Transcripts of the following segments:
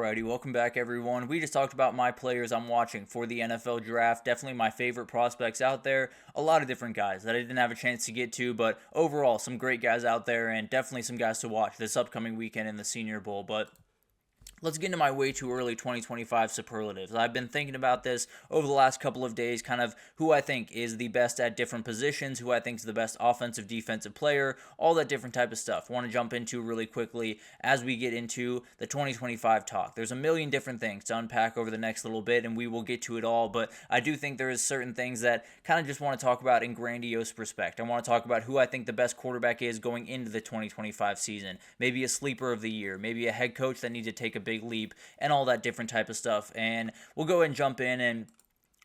Alrighty, welcome back everyone. We just talked about my players I'm watching for the NFL draft. Definitely my favorite prospects out there. A lot of different guys that I didn't have a chance to get to, but overall some great guys out there and definitely some guys to watch this upcoming weekend in the Senior Bowl. But let's get into my way too early 2025 superlatives. I've been thinking about this over the last couple of days, kind of who I think is the best at different positions, who I think is the best offensive, defensive player, all that different type of stuff. I want to jump into really quickly as we get into the 2025 talk. There's a million different things to unpack over the next little bit, and we will get to it all, but I do think there is certain things that kind of just want to talk about in grandiose respect. I want to talk about who I think the best quarterback is going into the 2025 season, maybe a sleeper of the year, maybe a head coach that needs to take a big leap, and all that different type of stuff. And we'll go ahead and jump in and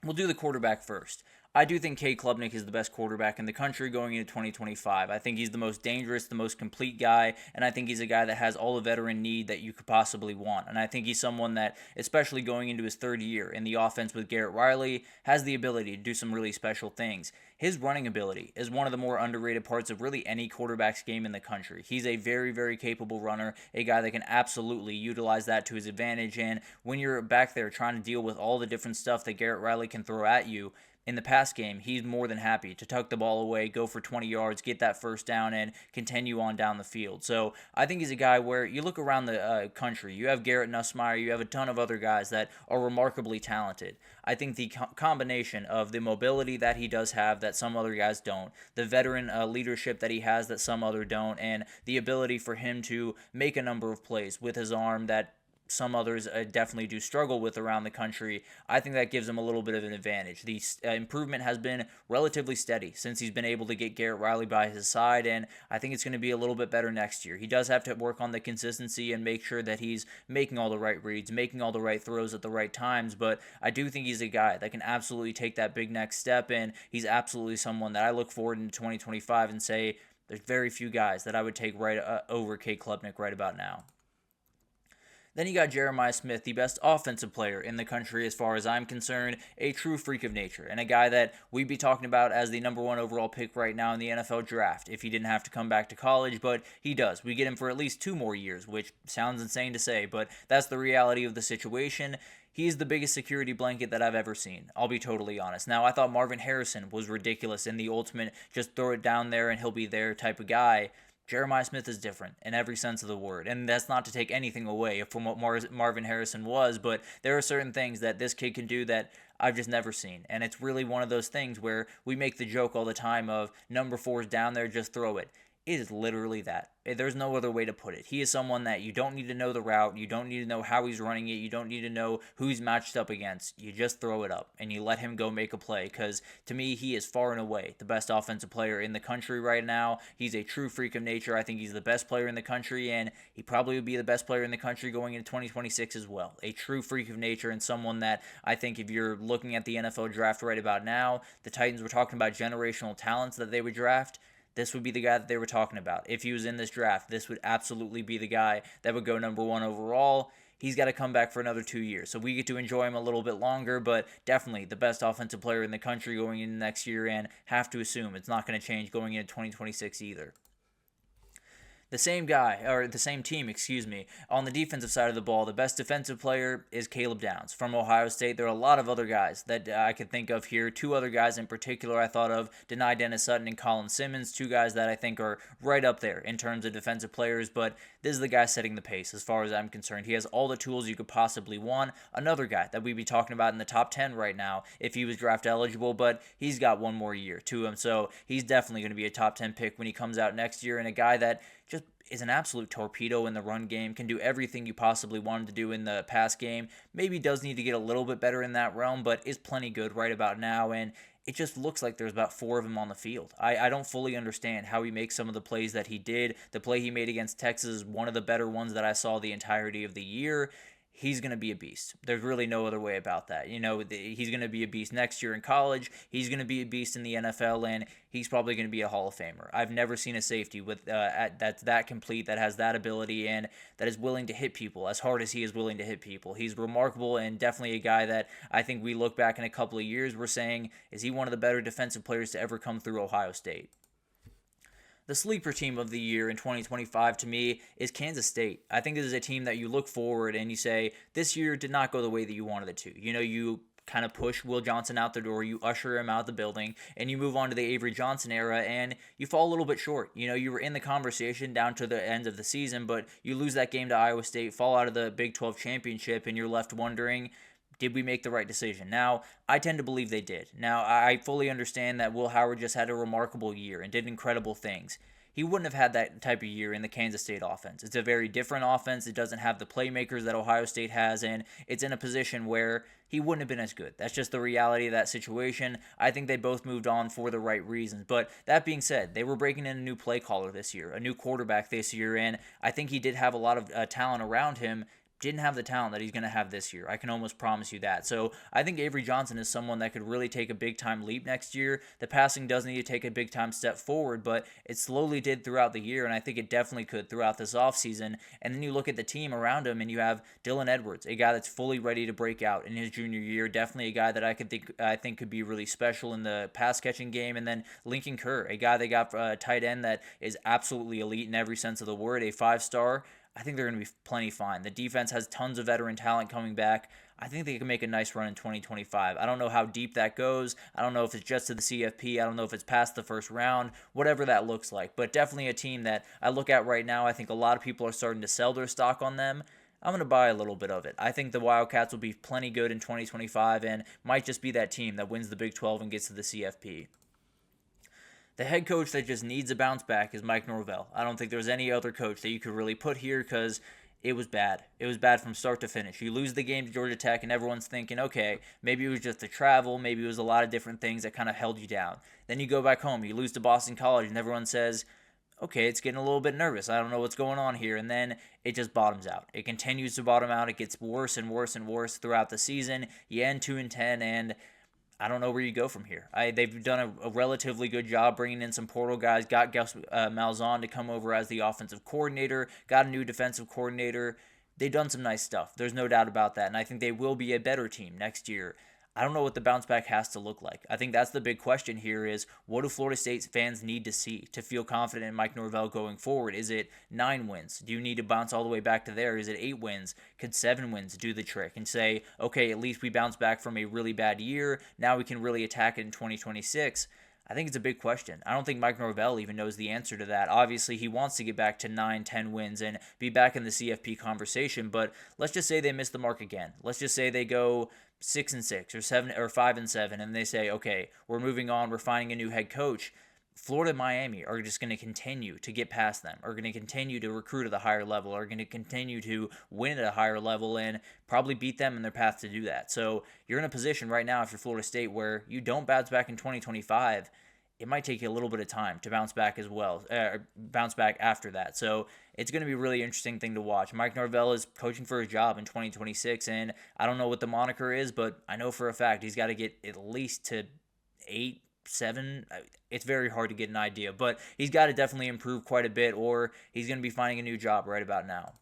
we'll do the quarterback first. I do think Cade Klubnik is the best quarterback in the country going into 2025. I think he's the most dangerous, the most complete guy, and I think he's a guy that has all the veteran need that you could possibly want. And I think he's someone that, especially going into his third year in the offense with Garrett Riley, has the ability to do some really special things. His running ability is one of the more underrated parts of really any quarterback's game in the country. He's a very, very capable runner, a guy that can absolutely utilize that to his advantage. And when you're back there trying to deal with all the different stuff that Garrett Riley can throw at you, in the pass game, he's more than happy to tuck the ball away, go for 20 yards, get that first down, and continue on down the field. So I think he's a guy where you look around the country, you have Garrett Nussmeier, you have a ton of other guys that are remarkably talented. I think the combination of the mobility that he does have that some other guys don't, the veteran leadership that he has that some other don't, and the ability for him to make a number of plays with his arm that some others definitely do struggle with around the country, I think that gives him a little bit of an advantage. The improvement has been relatively steady since he's been able to get Garrett Riley by his side, and I think it's going to be a little bit better next year. He does have to work on the consistency and make sure that he's making all the right reads, making all the right throws at the right times, but I do think he's a guy that can absolutely take that big next step, and he's absolutely someone that I look forward into 2025 and say there's very few guys that I would take right over Cade Klubnik right about now. Then you got Jeremiah Smith, the best offensive player in the country as far as I'm concerned, a true freak of nature, and a guy that we'd be talking about as the number one overall pick right now in the NFL draft if he didn't have to come back to college, but he does. We get him for at least 2 more years, which sounds insane to say, but that's the reality of the situation. He's the biggest security blanket that I've ever seen. I'll be totally honest. Now, I thought Marvin Harrison was ridiculous in the ultimate just throw it down there and he'll be there type of guy. Jeremiah Smith is different in every sense of the word, and that's not to take anything away from what Marvin Harrison was, but there are certain things that this kid can do that I've just never seen, and it's really one of those things where we make the joke all the time of number 4 is down there, just throw it. It is literally that. There's no other way to put it. He is someone that you don't need to know the route. You don't need to know how he's running it. You don't need to know who he's matched up against. You just throw it up and you let him go make a play because to me, he is far and away the best offensive player in the country right now. He's a true freak of nature. I think he's the best player in the country, and he probably would be the best player in the country going into 2026 as well. A true freak of nature and someone that I think if you're looking at the NFL draft right about now, the Titans were talking about generational talents that they would draft. This would be the guy that they were talking about. If he was in this draft, this would absolutely be the guy that would go number 1 overall. He's got to come back for another 2 years. So we get to enjoy him a little bit longer, but definitely the best offensive player in the country going into next year, and have to assume it's not going to change going into 2026 either. The same guy, or the same team, on the defensive side of the ball, the best defensive player is Caleb Downs from Ohio State. There are a lot of other guys that I could think of here. 2 other guys in particular I thought of, Denai Dennis Sutton and Colin Simmons, 2 guys that I think are right up there in terms of defensive players, but this is the guy setting the pace as far as I'm concerned. He has all the tools you could possibly want. Another guy that we'd be talking about in the top 10 right now if he was draft eligible, but he's got 1 more year to him, so he's definitely going to be a top 10 pick when he comes out next year, and a guy that just is an absolute torpedo in the run game, can do everything you possibly want him to do in the pass game. Maybe does need to get a little bit better in that realm, but is plenty good right about now, and it just looks like there's about 4 of them on the field. I don't fully understand how he makes some of the plays that he did. The play he made against Texas is one of the better ones that I saw the entirety of the year. He's going to be a beast. There's really no other way about that. He's going to be a beast next year in college. He's going to be a beast in the NFL, and he's probably going to be a Hall of Famer. I've never seen a safety with that's that complete, that has that ability, and that is willing to hit people as hard as he is willing to hit people. He's remarkable and definitely a guy that I think we look back in a couple of years, we're saying, is he one of the better defensive players to ever come through Ohio State? The sleeper team of the year in 2025 to me is Kansas State. I think this is a team that you look forward and you say, this year did not go the way that you wanted it to. You kind of push Will Johnson out the door, you usher him out the building, and you move on to the Avery Johnson era, and you fall a little bit short. You were in the conversation down to the end of the season, but you lose that game to Iowa State, fall out of the Big 12 championship, and you're left wondering, did we make the right decision? Now, I tend to believe they did. Now, I fully understand that Will Howard just had a remarkable year and did incredible things. He wouldn't have had that type of year in the Kansas State offense. It's a very different offense. It doesn't have the playmakers that Ohio State has, and it's in a position where he wouldn't have been as good. That's just the reality of that situation. I think they both moved on for the right reasons. But that being said, they were breaking in a new play caller this year, a new quarterback this year, and I think he did have a lot of talent around him. Didn't have the talent that he's going to have this year. I can almost promise you that. So I think Avery Johnson is someone that could really take a big-time leap next year. The passing does need to take a big-time step forward, but it slowly did throughout the year, and I think it definitely could throughout this offseason. And then you look at the team around him, and you have Dylan Edwards, a guy that's fully ready to break out in his junior year. Definitely a guy that I think could be really special in the pass-catching game. And then Lincoln Kerr, a guy they got a tight end that is absolutely elite in every sense of the word, a 5-star. I think they're going to be plenty fine. The defense has tons of veteran talent coming back. I think they can make a nice run in 2025. I don't know how deep that goes. I don't know if it's just to the CFP. I don't know if it's past the first round, whatever that looks like. But definitely a team that I look at right now. I think a lot of people are starting to sell their stock on them. I'm going to buy a little bit of it. I think the Wildcats will be plenty good in 2025 and might just be that team that wins the Big 12 and gets to the CFP. The head coach that just needs a bounce back is Mike Norvell. I don't think there's any other coach that you could really put here because it was bad. It was bad from start to finish. You lose the game to Georgia Tech and everyone's thinking, okay, maybe it was just the travel, maybe it was a lot of different things that kind of held you down. Then you go back home, you lose to Boston College and everyone says, okay, it's getting a little bit nervous. I don't know what's going on here. And then it just bottoms out. It continues to bottom out. It gets worse and worse and worse throughout the season. You end 2-10 and I don't know where you go from here. They've done a relatively good job bringing in some portal guys, got Gus Malzahn to come over as the offensive coordinator, got a new defensive coordinator. They've done some nice stuff. There's no doubt about that, and I think they will be a better team next year. I don't know what the bounce back has to look like. I think that's the big question here is, what do Florida State fans need to see to feel confident in Mike Norvell going forward? Is it 9 wins? Do you need to bounce all the way back to there? Is it 8 wins? Could 7 wins do the trick and say, okay, at least we bounce back from a really bad year. Now we can really attack it in 2026. I think it's a big question. I don't think Mike Norvell even knows the answer to that. Obviously, he wants to get back to 9-10 wins and be back in the CFP conversation, but let's just say they miss the mark again. Let's just say they go 6-6 or 7 or 5-7 and they say, okay, we're moving on, we're finding a new head coach. Florida and Miami are just going to continue to get past them, are going to continue to recruit at a higher level, are going to continue to win at a higher level and probably beat them in their path to do that. So you're in a position right now, if you're Florida State, where you don't bounce back in 2025, it might take you a little bit of time to bounce back as well, bounce back after that. So it's going to be a really interesting thing to watch. Mike Norvell is coaching for his job in 2026, and I don't know what the moniker is, but I know for a fact he's got to get at least to 8, 7. It's very hard to get an idea, but he's got to definitely improve quite a bit, or he's going to be finding a new job right about now.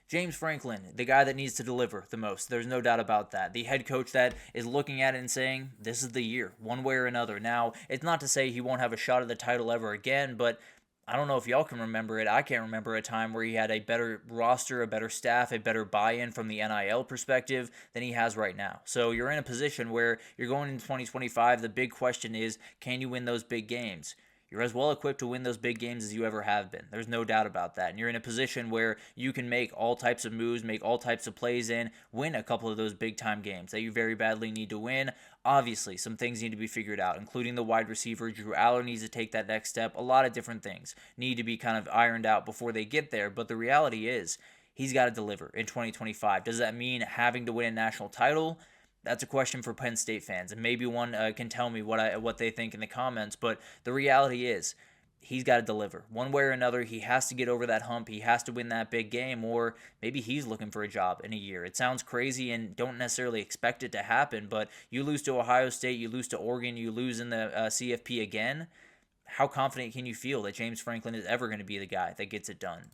James Franklin, the guy that needs to deliver the most. There's no doubt about that. The head coach that is looking at it and saying, this is the year, one way or another. Now, it's not to say he won't have a shot at the title ever again, but I don't know if y'all can remember it. I can't remember a time where he had a better roster, a better staff, a better buy-in from the NIL perspective than he has right now. So you're in a position where you're going into 2025. The big question is, can you win those big games? You're as well equipped to win those big games as you ever have been. There's no doubt about that. And you're in a position where you can make all types of moves, make all types of plays and win a couple of those big-time games that you very badly need to win. Obviously, some things need to be figured out, including the wide receiver. Drew Aller needs to take that next step. A lot of different things need to be kind of ironed out before they get there. But the reality is, he's got to deliver in 2025. Does that mean having to win a national title? That's a question for Penn State fans, and maybe one can tell me what they think in the comments, but the reality is he's got to deliver. One way or another, he has to get over that hump. He has to win that big game, or maybe he's looking for a job in a year. It sounds crazy and don't necessarily expect it to happen, but you lose to Ohio State, you lose to Oregon, you lose in the CFP again. How confident can you feel that James Franklin is ever going to be the guy that gets it done?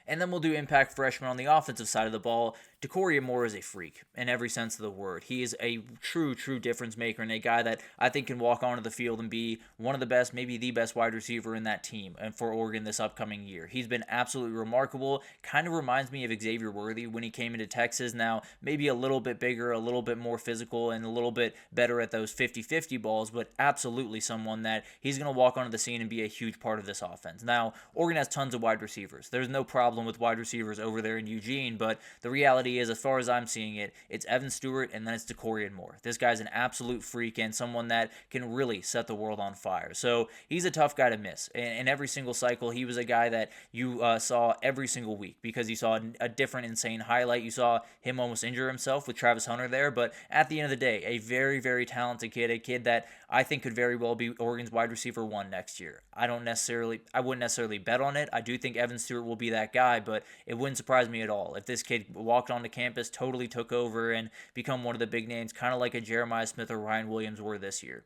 And then we'll do impact freshmen on the offensive side of the ball. Decoria Moore is a freak in every sense of the word. He is a true difference maker and a guy that I think can walk onto the field and be one of the best, maybe the best wide receiver in that team and for Oregon this upcoming year. He's been absolutely remarkable. Kind of reminds me of Xavier Worthy when he came into Texas. Now, maybe a little bit bigger, a little bit more physical, and a little bit better at those 50-50 balls, but absolutely someone that he's going to walk onto the scene and be a huge part of this offense. Now, Oregon has tons of wide receivers. There's no problem with wide receivers over there in Eugene, but the reality is, as far as I'm seeing it, it's Evan Stewart and then it's Decoria Moore. This guy's an absolute freak and someone that can really set the world on fire. So he's a tough guy to miss. In every single cycle, he was a guy that you saw every single week because you saw a different insane highlight. You saw him almost injure himself with Travis Hunter there, but at the end of the day, a very talented kid, a kid that I think could very well be Oregon's wide receiver 1 next year. I wouldn't necessarily bet on it. I do think Evan Stewart will be that guy, but it wouldn't surprise me at all if this kid walked onto campus, totally took over, and become one of the big names, kind of like a Jeremiah Smith or Ryan Williams were this year.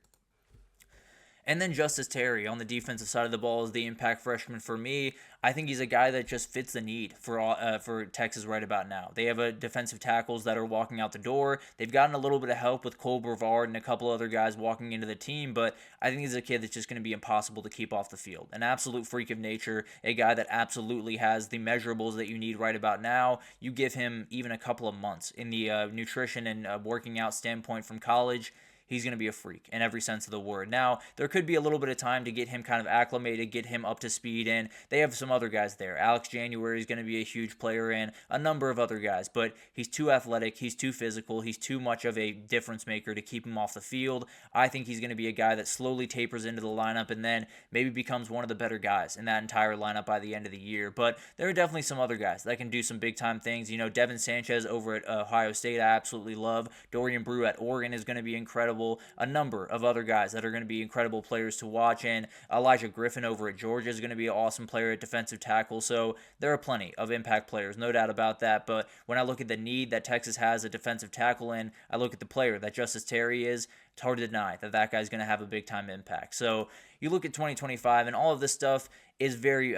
And then Justice Terry on the defensive side of the ball is the impact freshman for me. I think he's a guy that just fits the need for Texas right about now. They have a defensive tackles that are walking out the door. They've gotten a little bit of help with Cole Brevard and a couple other guys walking into the team, but I think he's a kid that's just going to be impossible to keep off the field. An absolute freak of nature, a guy that absolutely has the measurables that you need right about now. You give him even a couple of months in the nutrition and working out standpoint from college, he's going to be a freak in every sense of the word. Now, there could be a little bit of time to get him kind of acclimated, get him up to speed, and they have some other guys there. Alex January is going to be a huge player, and a number of other guys, but he's too athletic, he's too physical, he's too much of a difference maker to keep him off the field. I think he's going to be a guy that slowly tapers into the lineup and then maybe becomes one of the better guys in that entire lineup by the end of the year. But there are definitely some other guys that can do some big-time things. You know, Devin Sanchez over at Ohio State, I absolutely love. Dorian Brew at Oregon is going to be incredible. A number of other guys that are going to be incredible players to watch, and Elijah Griffin over at Georgia is going to be an awesome player at defensive tackle. So there are plenty of impact players, no doubt about that. But when I look at the need that Texas has a defensive tackle in, I look at the player that Justice Terry is, it's hard to deny that guy's going to have a big time impact. So you look at 2025 and all of this stuff is very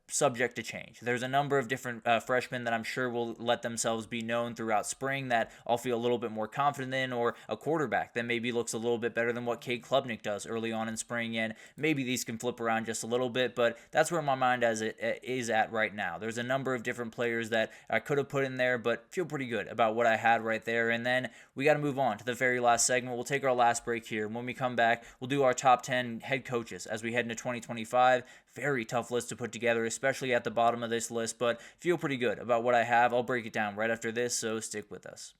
subject to change. There's a number of different freshmen that I'm sure will let themselves be known throughout spring that I'll feel a little bit more confident in, or a quarterback that maybe looks a little bit better than what Cade Klubnik does early on in spring, and maybe these can flip around just a little bit, but that's where my mind is at right now. There's a number of different players that I could have put in there, but feel pretty good about what I had right there. And then we got to move on to the very last segment. We'll take our last break here. When we come back, we'll do our top 10 head coaches as we head into 2025. Very tough list to put together, especially at the bottom of this list, but feel pretty good about what I have. I'll break it down right after this, so stick with us.